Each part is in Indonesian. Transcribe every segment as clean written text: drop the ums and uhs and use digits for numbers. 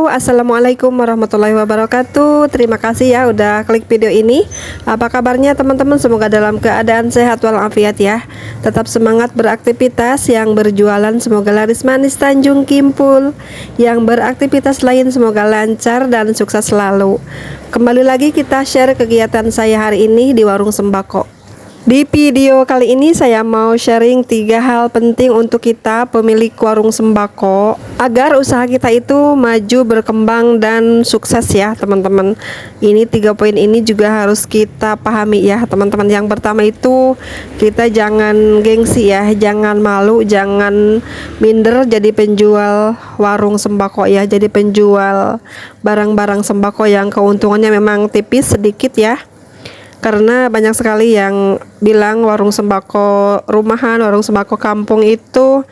Halo, assalamualaikum warahmatullahi wabarakatuh. Terima kasih ya udah klik video ini. Apa kabarnya teman-teman? Semoga dalam keadaan sehat walafiat ya. Tetap semangat beraktivitas. Yang berjualan semoga laris manis Tanjung Kimpul. Yang beraktivitas lain semoga lancar dan sukses selalu. Kembali lagi kita share kegiatan saya hari ini di warung sembako. Di video kali ini saya mau sharing 3 hal penting untuk kita pemilik warung sembako agar usaha kita itu maju, berkembang dan sukses ya teman-teman. Ini 3 poin ini juga harus kita pahami ya teman-teman. Yang pertama itu kita jangan gengsi ya, jangan malu, jangan minder jadi penjual warung sembako ya, jadi penjual barang-barang sembako yang keuntungannya memang tipis sedikit ya. Karena banyak sekali yang bilang warung sembako rumahan, warung sembako kampung itu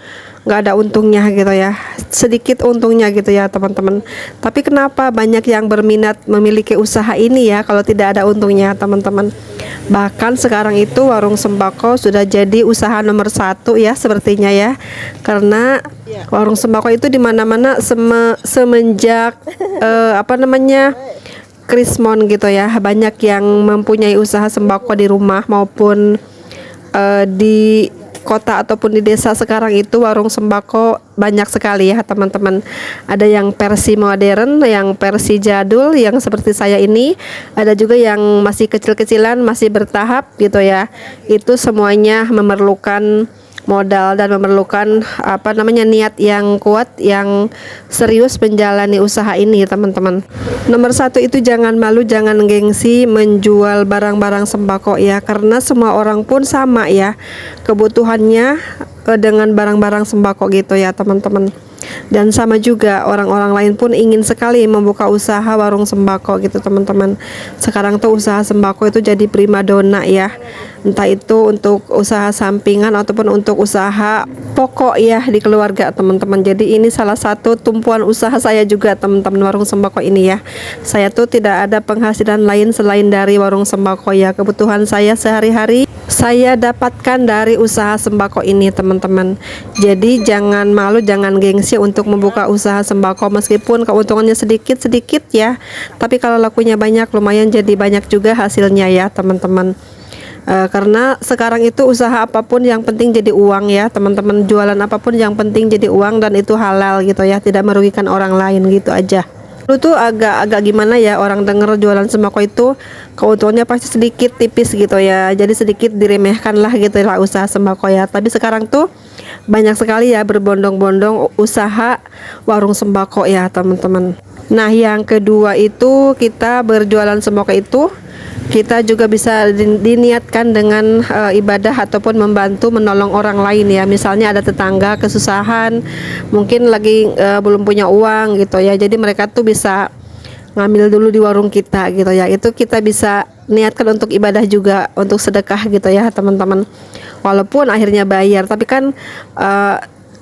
nggak ada untungnya gitu ya, sedikit untungnya gitu ya teman-teman. Tapi kenapa banyak yang berminat memiliki usaha ini ya kalau tidak ada untungnya teman-teman. Bahkan sekarang itu warung sembako sudah jadi usaha nomor 1 ya sepertinya ya. Karena warung sembako itu dimana-mana semenjak Krismon gitu ya, banyak yang mempunyai usaha sembako di rumah maupun di kota ataupun di desa. Sekarang itu warung sembako banyak sekali ya teman-teman. Ada yang versi modern, yang versi jadul, yang seperti saya ini. Ada juga yang masih kecil-kecilan, masih bertahap gitu ya. Itu semuanya memerlukan modal dan memerlukan niat yang kuat, yang serius menjalani usaha ini teman-teman. Nomor 1 itu jangan malu, jangan gengsi menjual barang-barang sembako ya, karena semua orang pun sama ya kebutuhannya dengan barang-barang sembako gitu ya teman-teman. Dan sama juga orang-orang lain pun ingin sekali membuka usaha warung sembako gitu teman-teman. Sekarang tuh usaha sembako itu jadi primadona ya, entah itu untuk usaha sampingan ataupun untuk usaha pokok ya di keluarga teman-teman. Jadi ini salah satu tumpuan usaha saya juga teman-teman, warung sembako ini ya. Saya tuh tidak ada penghasilan lain selain dari warung sembako ya. Kebutuhan saya sehari-hari saya dapatkan dari usaha sembako ini teman-teman. Jadi jangan malu, jangan gengsi untuk membuka usaha sembako meskipun keuntungannya sedikit-sedikit ya. Tapi kalau lakunya banyak, lumayan jadi banyak juga hasilnya ya teman-teman. Karena sekarang itu usaha apapun yang penting jadi uang ya teman-teman. Jualan apapun yang penting jadi uang dan itu halal gitu ya, tidak merugikan orang lain gitu aja. Dulu tuh agak gimana ya, orang denger jualan sembako itu keuntungannya pasti sedikit tipis gitu ya, jadi sedikit diremehkan lah gitu lah usaha sembako ya. Tapi sekarang tuh banyak sekali ya berbondong-bondong usaha warung sembako ya teman-teman. Nah yang kedua itu kita berjualan sembako itu kita juga bisa diniatkan dengan ibadah ataupun membantu menolong orang lain ya. Misalnya ada tetangga kesusahan, mungkin lagi belum punya uang gitu ya, jadi mereka tuh bisa ngambil dulu di warung kita gitu ya. Itu kita bisa niatkan untuk ibadah juga, untuk sedekah gitu ya teman-teman. Walaupun akhirnya bayar, tapi kan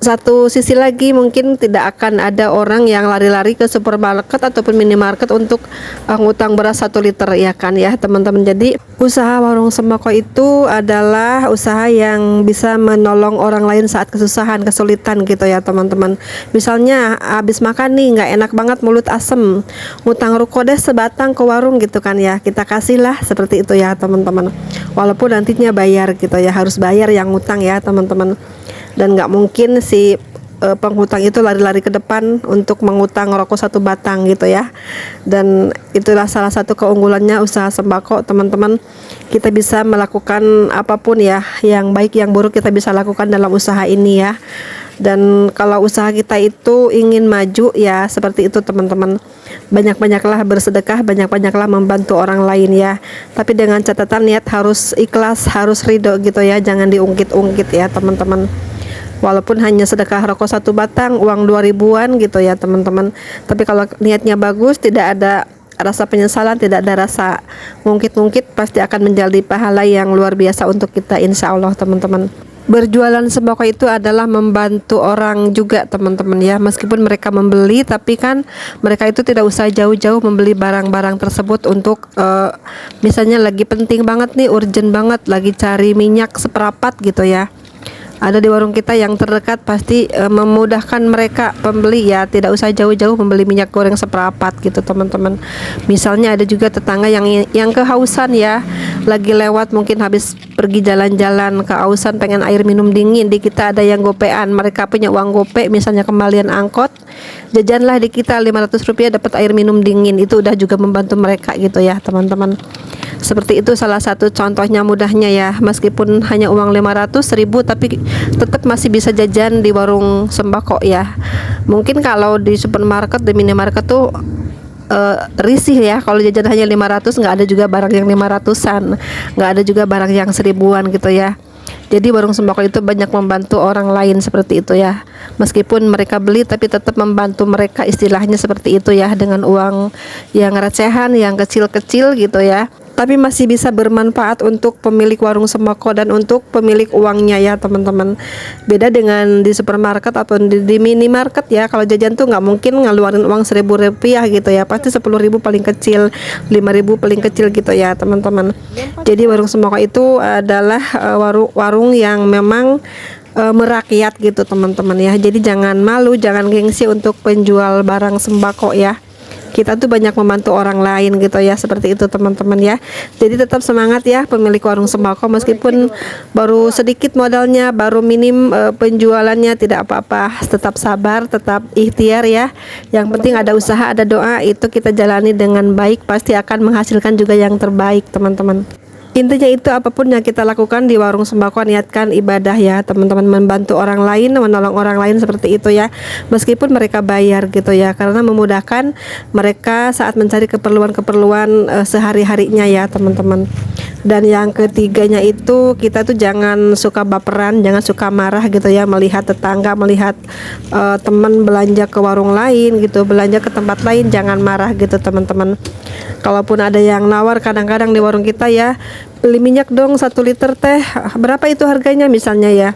satu sisi lagi mungkin tidak akan ada orang yang lari-lari ke supermarket ataupun minimarket untuk ngutang beras 1 liter ya kan ya teman-teman. Jadi usaha warung sembako itu adalah usaha yang bisa menolong orang lain saat kesusahan, kesulitan gitu ya teman-teman. Misalnya habis makan nih nggak enak banget, mulut asem, ngutang ruko deh sebatang ke warung gitu kan ya, kita kasih lah seperti itu ya teman-teman. Walaupun nantinya bayar gitu ya, harus bayar yang ngutang ya teman-teman. Dan nggak mungkin si penghutang itu lari-lari ke depan untuk mengutang rokok 1 batang gitu ya. Dan itulah salah satu keunggulannya usaha sembako teman-teman. Kita bisa melakukan apapun ya, yang baik yang buruk kita bisa lakukan dalam usaha ini ya. Dan kalau usaha kita itu ingin maju ya seperti itu teman-teman, banyak-banyaklah bersedekah, banyak-banyaklah membantu orang lain ya. Tapi dengan catatan niat harus ikhlas, harus ridho gitu ya, jangan diungkit-ungkit ya teman-teman. Walaupun hanya sedekah rokok 1 batang, uang 2000-an gitu ya teman-teman. Tapi kalau niatnya bagus, tidak ada rasa penyesalan, tidak ada rasa ngungkit-ngungkit, pasti akan menjadi pahala yang luar biasa untuk kita insya Allah teman-teman. Berjualan sembako itu adalah membantu orang juga teman-teman ya. Meskipun mereka membeli, tapi kan mereka itu tidak usah jauh-jauh membeli barang-barang tersebut untuk misalnya lagi penting banget nih, urgent banget, lagi cari minyak seperapat gitu ya. ada di warung kita yang terdekat, pasti memudahkan mereka pembeli ya, tidak usah jauh-jauh membeli minyak goreng seperempat gitu teman-teman. Misalnya ada juga tetangga yang kehausan ya, lagi lewat mungkin habis pergi jalan-jalan kehausan pengen air minum dingin, di kita ada yang gopean, mereka punya uang gope misalnya kembalian angkot, jajanlah di kita 500 rupiah dapat air minum dingin, itu udah juga membantu mereka gitu ya teman-teman. Seperti itu salah satu contohnya mudahnya ya, meskipun hanya uang 500.000 tapi tetap masih bisa jajan di warung sembako ya. Mungkin kalau di supermarket, di minimarket tuh risih ya, kalau jajan hanya 500 nggak ada juga barang yang 500-an, nggak ada juga barang yang 1000-an gitu ya. Jadi warung sembako itu banyak membantu orang lain seperti itu ya. Meskipun mereka beli tapi tetap membantu mereka, istilahnya seperti itu ya, dengan uang yang recehan, yang kecil-kecil gitu ya. Tapi masih bisa bermanfaat untuk pemilik warung sembako dan untuk pemilik uangnya ya teman-teman. Beda dengan di supermarket atau di minimarket ya, kalau jajan tuh nggak mungkin ngeluarin uang 1.000 rupiah gitu ya, pasti 10.000 paling kecil, 5.000 paling kecil gitu ya teman-teman. Jadi warung sembako itu adalah warung yang memang merakyat gitu teman-teman ya. Jadi jangan malu, jangan gengsi untuk penjual barang sembako ya. Kita tuh banyak membantu orang lain gitu ya, seperti itu teman-teman ya. Jadi tetap semangat ya pemilik warung sembako, meskipun baru sedikit modalnya, baru minim penjualannya, tidak apa-apa, tetap sabar, tetap ikhtiar ya. Yang penting ada usaha, ada doa, itu kita jalani dengan baik, pasti akan menghasilkan juga yang terbaik teman-teman. Intinya itu, apapun yang kita lakukan di warung sembako niatkan ibadah ya teman-teman, membantu orang lain, menolong orang lain seperti itu ya, meskipun mereka bayar gitu ya, karena memudahkan mereka saat mencari keperluan-keperluan sehari-harinya ya teman-teman. Dan yang ketiganya itu, kita tuh jangan suka baperan, jangan suka marah gitu ya, melihat tetangga, melihat teman belanja ke warung lain gitu, belanja ke tempat lain, jangan marah gitu teman-teman. Kalaupun ada yang nawar kadang-kadang di warung kita ya, beli minyak dong 1 liter teh, berapa itu harganya misalnya ya,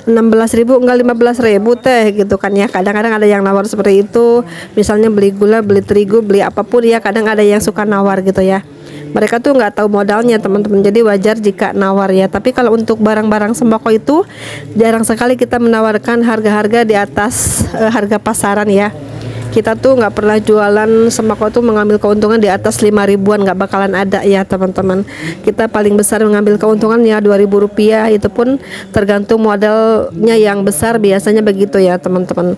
16.000 enggak 15.000 teh gitu kan ya. Kadang-kadang ada yang nawar seperti itu, misalnya beli gula, beli terigu, beli apapun ya, kadang ada yang suka nawar gitu ya. Mereka tuh nggak tahu modalnya teman-teman, jadi wajar jika nawar ya. Tapi kalau untuk barang-barang sembako itu jarang sekali kita menawarkan harga-harga di atas harga pasaran ya. Kita tuh nggak pernah jualan sembako tuh mengambil keuntungan di atas 5.000-an, nggak bakalan ada ya teman-teman. Kita paling besar mengambil keuntungan ya 2.000 rupiah, itu pun tergantung modalnya yang besar, biasanya begitu ya teman-teman.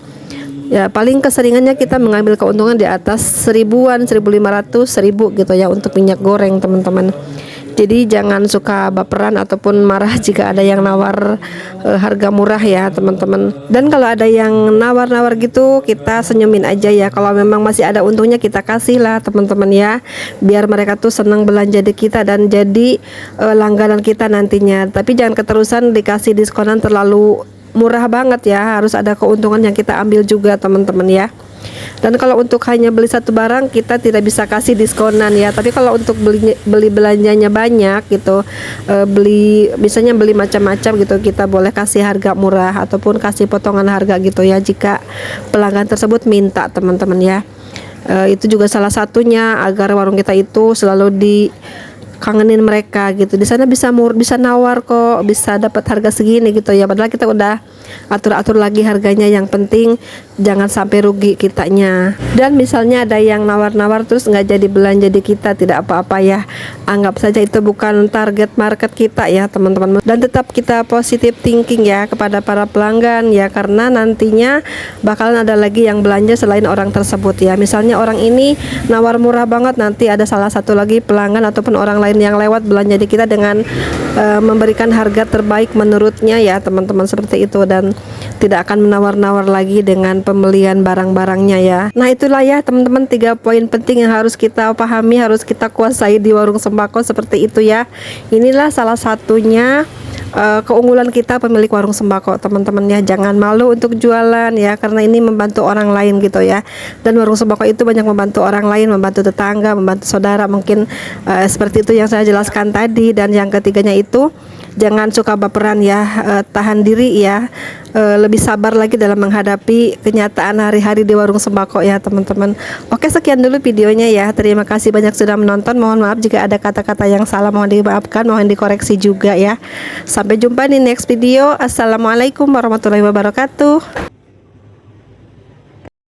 Ya paling keseringannya kita mengambil keuntungan di atas 1.000-an, 1.500, 1.000 gitu ya untuk minyak goreng teman-teman. Jadi jangan suka baperan ataupun marah jika ada yang nawar harga murah ya teman-teman. Dan kalau ada yang nawar-nawar gitu, kita senyumin aja ya. Kalau memang masih ada untungnya, kita kasih lah teman-teman ya, biar mereka tuh senang belanja di kita dan jadi langganan kita nantinya. Tapi jangan keterusan dikasih diskonan terlalu murah banget ya, harus ada keuntungan yang kita ambil juga teman-teman ya. Dan kalau untuk hanya beli satu barang, kita tidak bisa kasih diskonan ya. Tapi kalau untuk beli belanjanya banyak gitu, misalnya beli macam-macam gitu, kita boleh kasih harga murah ataupun kasih potongan harga gitu ya, jika pelanggan tersebut minta teman-teman ya. Itu juga salah satunya agar warung kita itu selalu kangenin mereka gitu. Di sana bisa nawar kok, bisa dapat harga segini gitu ya, padahal kita udah atur-atur lagi harganya. Yang penting jangan sampai rugi kitanya. Dan misalnya ada yang nawar-nawar terus nggak jadi belanja di kita, tidak apa-apa ya, anggap saja itu bukan target market kita ya teman-teman. Dan tetap kita positive thinking ya kepada para pelanggan ya, karena nantinya bakalan ada lagi yang belanja selain orang tersebut ya. Misalnya orang ini nawar murah banget, nanti ada salah satu lagi pelanggan ataupun orang lain yang lewat belanja di kita dengan memberikan harga terbaik menurutnya ya teman-teman, seperti itu. Dan tidak akan menawar-nawar lagi dengan pembelian barang-barangnya ya. Nah itulah ya teman-teman 3 poin penting yang harus kita pahami, harus kita kuasai di warung sembako seperti itu ya. Inilah salah satunya keunggulan kita pemilik warung sembako teman-teman ya. Jangan malu untuk jualan ya, karena ini membantu orang lain gitu ya. Dan warung sembako itu banyak membantu orang lain, membantu tetangga, membantu saudara, mungkin seperti itu yang saya jelaskan tadi. Dan yang ketiganya itu jangan suka baperan ya, tahan diri ya, lebih sabar lagi dalam menghadapi kenyataan hari-hari di warung sembako ya teman-teman. Oke, sekian dulu videonya ya. Terima kasih banyak sudah menonton. Mohon maaf jika ada kata-kata yang salah, mohon dimaafkan, mohon dikoreksi juga ya. Sampai jumpa di next video. Assalamualaikum warahmatullahi wabarakatuh.